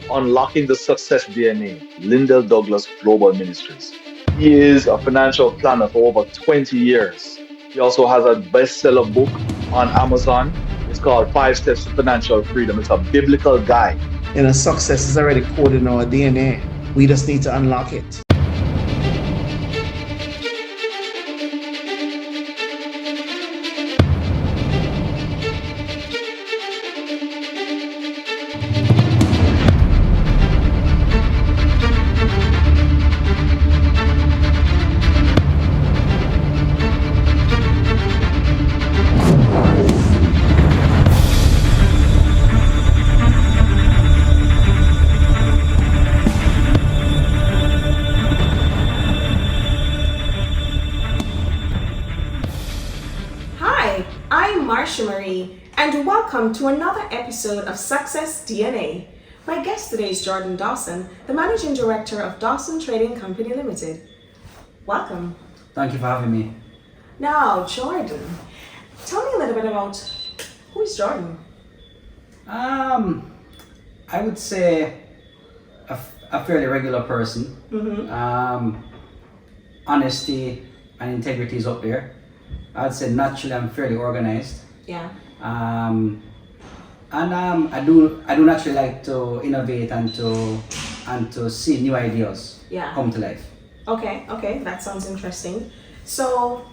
Unlocking the Success DNA, Lyndell Douglas Global Ministries. He is a financial planner for over 20 years. He also has a bestseller book on Amazon. It's called Five Steps to Financial Freedom. It's a biblical guide. Success is already coded in our DNA. We just need to unlock it. Hi, I'm Marsha Marie, and welcome to another episode of Success DNA. My guest today is Jordan Dawson, the Managing Director of Dawson Trading Company Limited. Welcome. Thank you for having me. Now, Jordan, tell me a little bit about who is Jordan? I would say a fairly regular person. Honesty and integrity is up there. I'd say naturally I'm fairly organized. Yeah. I do naturally like to innovate and to see new ideas come to life. Okay, that sounds interesting. So,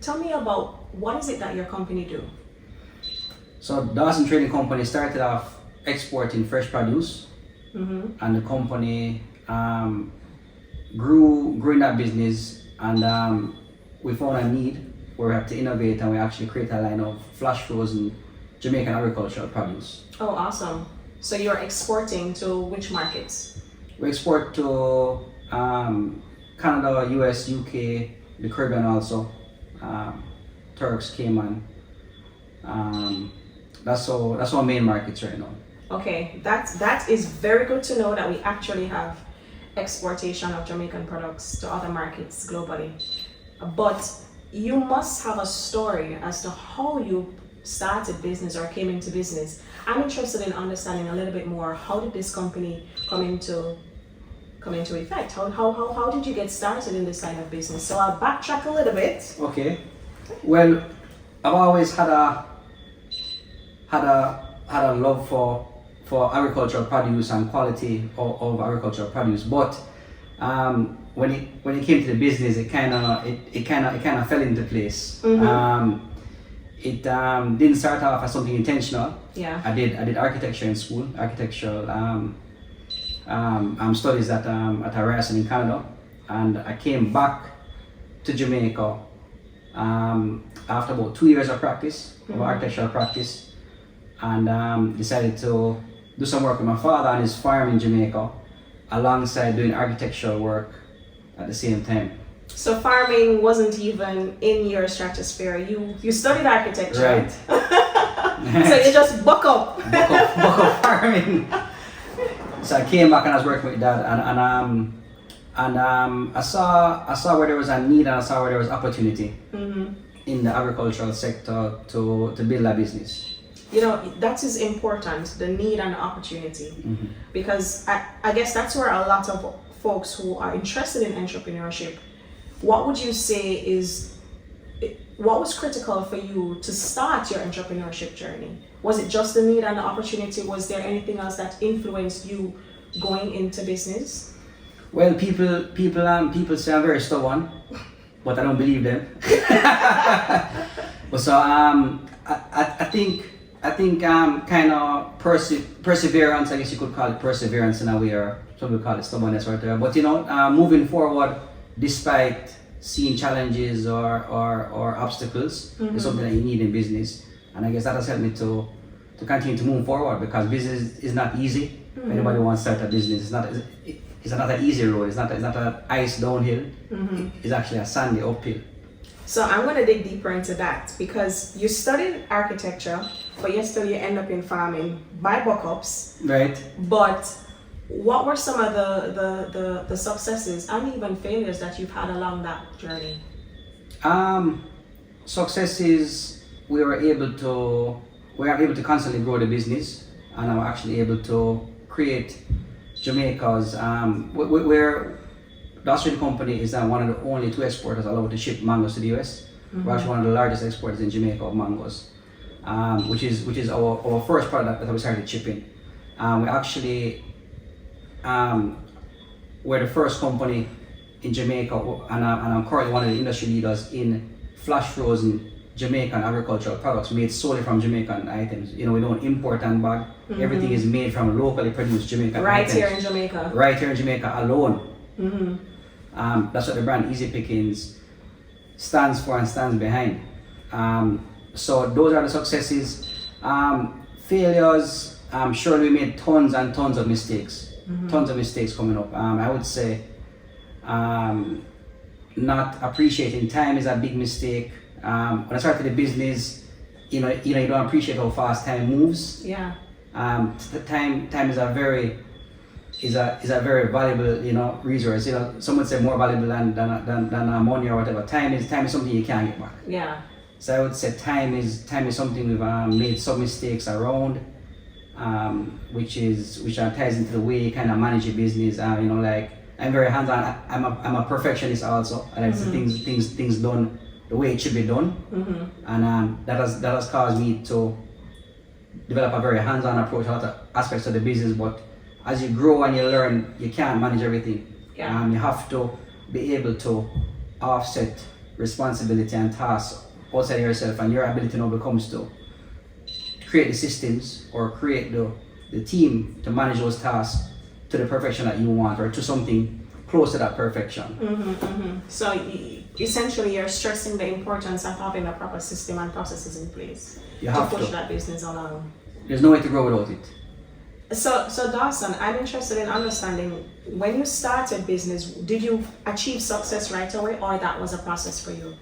tell me about what is it that your company do? So Dawson Trading Company started off exporting fresh produce, and the company grew in that business, and we found a need where we had to innovate, and we actually create a line of flash frozen Jamaican agricultural produce. Oh, awesome. So you're exporting to which markets? We export to Canada, US, UK, the Caribbean also, Turks, Cayman. That's our main markets right now. Okay, that is very good to know that we actually have exportation of Jamaican products to other markets globally. But you must have a story as to how you started business or came into business. I'm interested in understanding a little bit more. How did this company come into effect? How did you get started in this line of business? So I'll backtrack a little bit. Okay. Well, I've always had a love for agricultural produce and quality of agricultural produce, but when it came to the business, it kind of fell into place. It didn't start off as something intentional. Yeah. I did architecture in school, architectural studies at Ryerson in Canada, and I came back to Jamaica after about 2 years of practice, of architectural practice, and decided to do some work with my father on his farm in Jamaica, alongside doing architectural work at the same time. So farming wasn't even in your stratosphere. You studied architecture. Right. So you just buck up. Buck up farming. So I came back and I was working with Dad, and I saw where there was a need, and I saw where there was opportunity in the agricultural sector to build a business. You know, that is important, the need and the opportunity. Because I guess that's where a lot of folks who are interested in entrepreneurship, what would you say what was critical for you to start your entrepreneurship journey? Was it just the need and the opportunity? Was there anything else that influenced you going into business? Well, people say I'm very stubborn, but I don't believe them. But so I think kind of perseverance, I guess you could call it perseverance in a way, or some people call it stubbornness right there. But moving forward despite seeing challenges or obstacles is something that you need in business, and I guess that has helped me to continue to move forward, because business is not easy. If anybody wants to start a business, it's not an easy road. It's not an ice downhill. It's actually a sandy uphill. So I'm going to dig deeper into that, because you studied architecture, but yet still you end up in farming by buck-ups. Right. But what were some of the successes and even failures that you've had along that journey? Successes, we were able to constantly grow the business, and I'm actually able to create Jamaica's we're Dawson Trading Company is now one of the only two exporters allowed to ship mangoes to the US. We're actually one of the largest exporters in Jamaica of mangoes, which is our first product that we started shipping. We actually we're the first company in Jamaica, and I'm currently one of the industry leaders in flash frozen Jamaican agricultural products made solely from Jamaican items. You know, we don't import and bag. Everything is made from locally produced Jamaican Right items. here in Jamaica. Right here in Jamaica alone. That's what the brand Easy Pickings stands for and stands behind. So those are the successes. Failures, surely we made tons and tons of mistakes. Tons of mistakes coming up. I would say not appreciating time is a big mistake. When I started the business, you don't appreciate how fast time moves. Yeah. Time is a very very valuable resource. Some would say more valuable than money or whatever. Time is something you can't get back. Yeah. So I would say time is something we've made some mistakes around, which ties into the way you kind of manage your business. Like I'm very hands-on. I'm a perfectionist also. I like to see things done the way it should be done, and that has caused me to develop a very hands-on approach to other aspects of the business. But as you grow and you learn, you can't manage everything. Yeah. You have to be able to offset responsibility and tasks outside yourself, and your ability now becomes to create the systems or create the team to manage those tasks to the perfection that you want, or to something close to that perfection. So essentially you're stressing the importance of having a proper system and processes in place You have push to. that business along. There's no way to grow without it. So Dawson, I'm interested in understanding, when you started business, did you achieve success right away, or that was a process for you?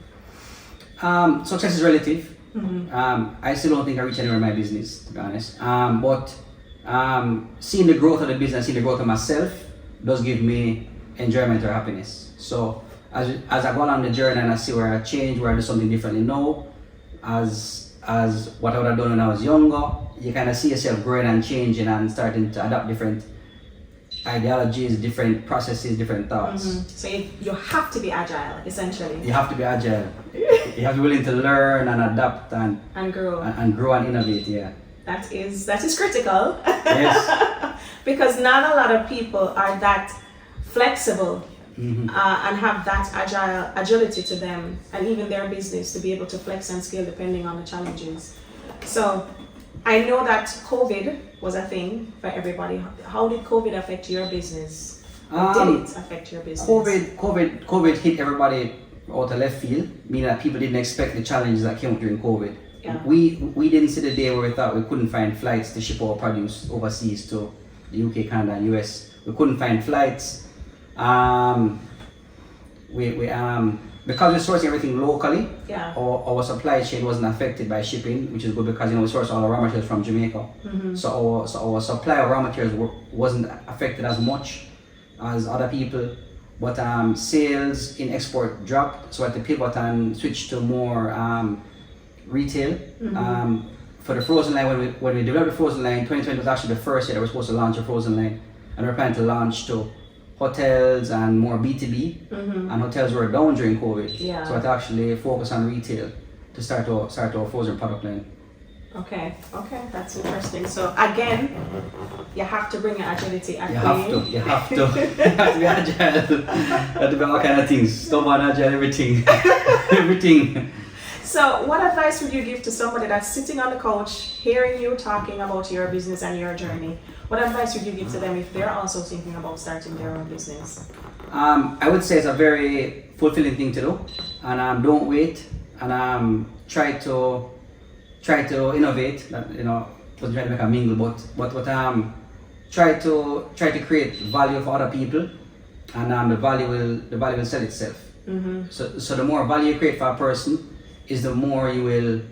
Success is relative. I still don't think I reached anywhere in my business, to be honest. But seeing the growth of the business, seeing the growth of myself, does give me enjoyment or happiness. So as I go along the journey and I see where I change, where I do something differently now, as what I would have done when I was younger, you kind of see yourself growing and changing and starting to adapt different ideologies, different processes, different thoughts. So you have to be agile, essentially, You have to be agile. You have to be willing to learn and adapt and grow. grow and innovate. Yeah. That is critical. Yes. Because not a lot of people are that flexible and have that agility to them, and even their business to be able to flex and scale depending on the challenges. So I know that COVID was a thing for everybody. How did COVID affect your business? Did it affect your business? COVID hit everybody out of left field, meaning that people didn't expect the challenges that came during COVID. Yeah. We didn't see the day where we thought we couldn't find flights to ship our produce overseas to the UK, Canada, and US. We couldn't find flights. Because we're sourcing everything locally, Yeah. our supply chain wasn't affected by shipping, which is good because we source all our raw materials from Jamaica. So our supply of raw materials wasn't affected as much as other people. But sales in export dropped, so I had to pivot and switch to more retail. For the frozen line, when we developed the frozen line, 2020 was actually the first year that we were supposed to launch a frozen line, and we're planning to launch to hotels and more B2B, and hotels were down during COVID. Yeah. So I had to actually focus on retail to start our frozen product line. Okay, that's interesting. So again, you have to bring your agility at You play. have to. You have to be agile. You have to be all kind of things. Stubborn, agile, everything. Everything. So what advice would you give to somebody that's sitting on the couch, hearing you talking about your business and your journey? What advice would you give to them if they're also thinking about starting their own business? I would say it's a very fulfilling thing to do, and don't wait, and try to innovate. Wasn't trying to make a mingle, but try to create value for other people, and the value will sell itself. So the more value you create for a person, is the more you'll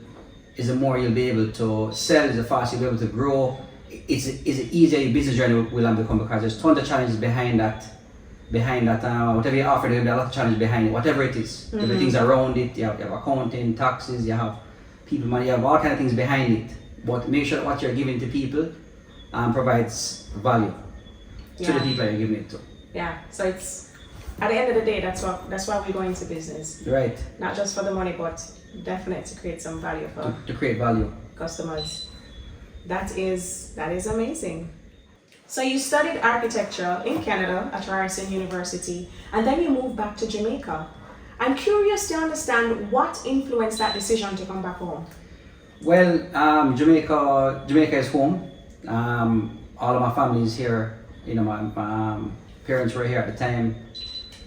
be able to sell, is the faster you'll be able to grow. It's easier your business journey will become, because there's tons of challenges behind that. Whatever you offer, there'll be a lot of challenges behind it, whatever it is. There are things around it. You have accounting, taxes, you have people money, you have all kind of things behind it. But make sure that what you're giving to people provides value. to the people you're giving it to. Yeah. So it's at the end of the day, that's why we go into business. Right. Not just for the money, but definitely to create some value for To create value. customers. That is amazing. So you studied architecture in Canada at Ryerson University, and then you moved back to Jamaica. I'm curious to understand what influenced that decision to come back home. Well, Jamaica is home. All of my family is here. You know, my parents were here at the time.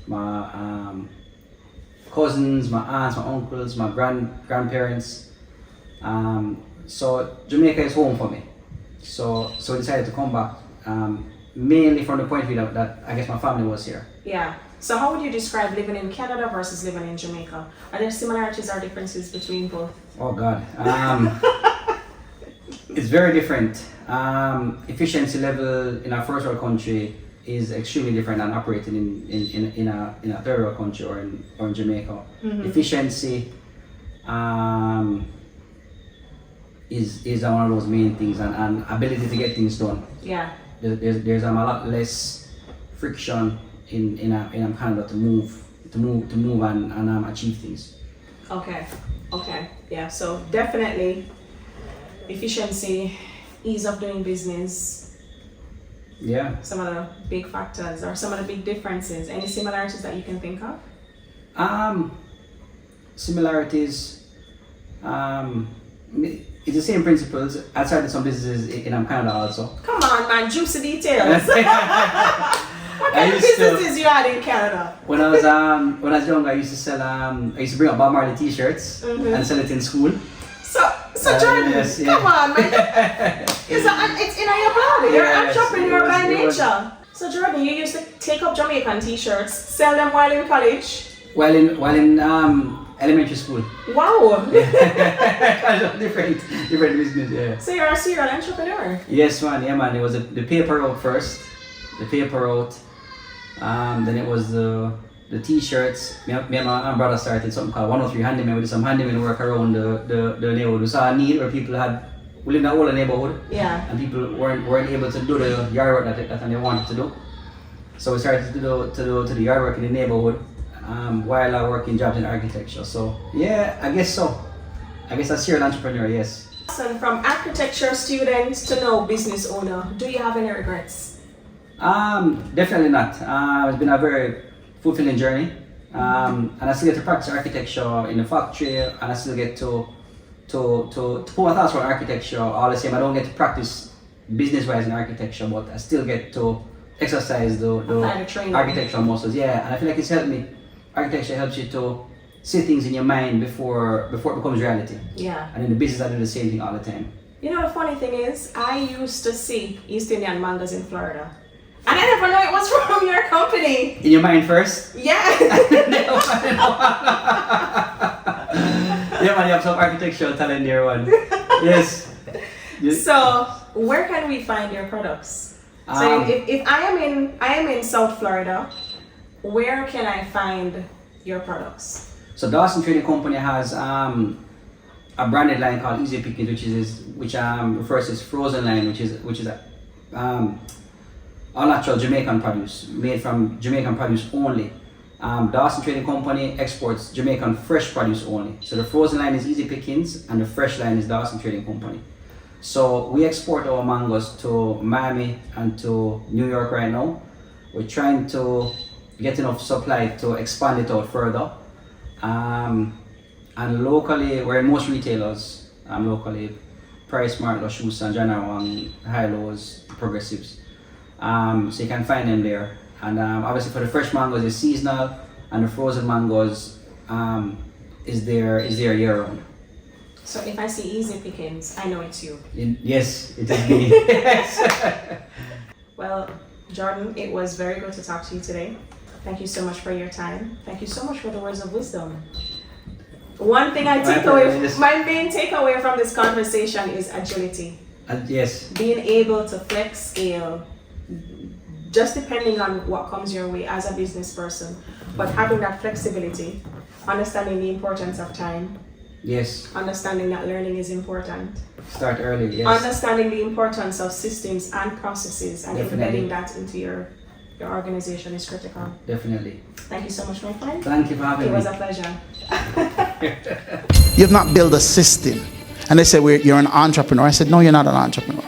My cousins, my aunts, my uncles, my grandparents. So Jamaica is home for me. So I decided to come back. Mainly from the point of view that I guess my family was here. Yeah. So how would you describe living in Canada versus living in Jamaica? Are there similarities or differences between both? Oh God, it's very different. Efficiency level in a first world country is extremely different than operating in a third world country or in Jamaica. Mm-hmm. Efficiency is one of those main things, and ability to get things done. Yeah. There's a lot less friction in Canada to move and achieve things. Okay. Yeah. So definitely efficiency, ease of doing business. Yeah. Some of the big factors or some of the big differences. Any similarities that you can think of? Similarities. It's the same principles. I started some businesses in Canada also. Come on, man, juicy details. What kind of businesses you had in Canada? When I was young, I used to sell. I used to bring up Bob Marley T-shirts and sell it in school. So Jordan, yes, yeah. come on, man. It's in your blood. You're an entrepreneur by nature. So Jordan, you used to take up Jamaican T-shirts, sell them while in college. While in elementary school. Wow. different business, yeah. So you're a serial entrepreneur. Yes, man. Yeah, man. It was the paper route first. The paper route. Then it was the T-shirts. Me and my brother started something called 103 Handyman. We did some handyman work around the neighborhood. We saw a need where people we lived in an older neighborhood. Yeah. And people weren't able to do the yard work that they wanted to do. So we started to do the yard work in the neighborhood. While I work in jobs in architecture. So yeah, I guess so. I guess I'm a serial entrepreneur, yes. So from architecture student to now business owner, do you have any regrets? Definitely not. It's been a very fulfilling journey. And I still get to practice architecture in the factory, and I still get to put my thoughts on architecture all the same. I don't get to practice business-wise in architecture, but I still get to exercise the architectural muscles. Yeah, and I feel like it's helped me. Architecture helps you to see things in your mind before it becomes reality. Yeah. And in the business, I do the same thing all the time. You know, the funny thing is, I used to see East Indian mangas in Florida. And I never knew it was from your company. In your mind first? Yeah. Yeah, man, you have some architectural talent there, one. Yes. So, where can we find your products? So, if I am in South Florida, where can I find your products? So Dawson Trading Company has a branded line called Easy Pickings, which refers to its frozen line, which is all natural Jamaican produce, made from Jamaican produce only. Dawson Trading Company exports Jamaican fresh produce only. So the frozen line is Easy Pickings and the fresh line is Dawson Trading Company. So we export our mangoes to Miami and to New York right now. We're trying to get enough supply to expand it out further. And locally, we're in most retailers. Locally, Price Mart, La Shusa, Janawang, High-Lows, Progressives. So you can find them there. And obviously for the fresh mangoes, it's seasonal, and the frozen mangoes is there year round. So if I see Easy Pickings, I know it's you. Yes, it is me. Well, Jordan, it was very good to talk to you today. Thank you so much for your time. Thank you so much for the words of wisdom. One thing I take away, my main takeaway from this conversation is agility. Yes. Being able to flex scale, just depending on what comes your way as a business person, but having that flexibility, understanding the importance of time, Yes. Understanding that learning is important. Start early. Yes. Understanding the importance of systems and processes and Definitely. embedding that into your organization is critical. Definitely. Thank you so much, my friend. Thank you for having It me. was a pleasure. You've not built a system. And they say, you're an entrepreneur. I said, no, you're not an entrepreneur.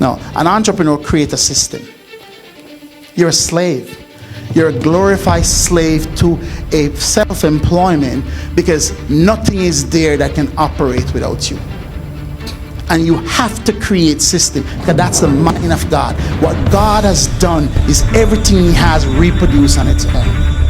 No, an entrepreneur creates a system. You're a slave. You're a glorified slave to a self-employment because nothing is there that can operate without you. And you have to create system because that's the mind of God. What God has done is everything he has reproduced on its own.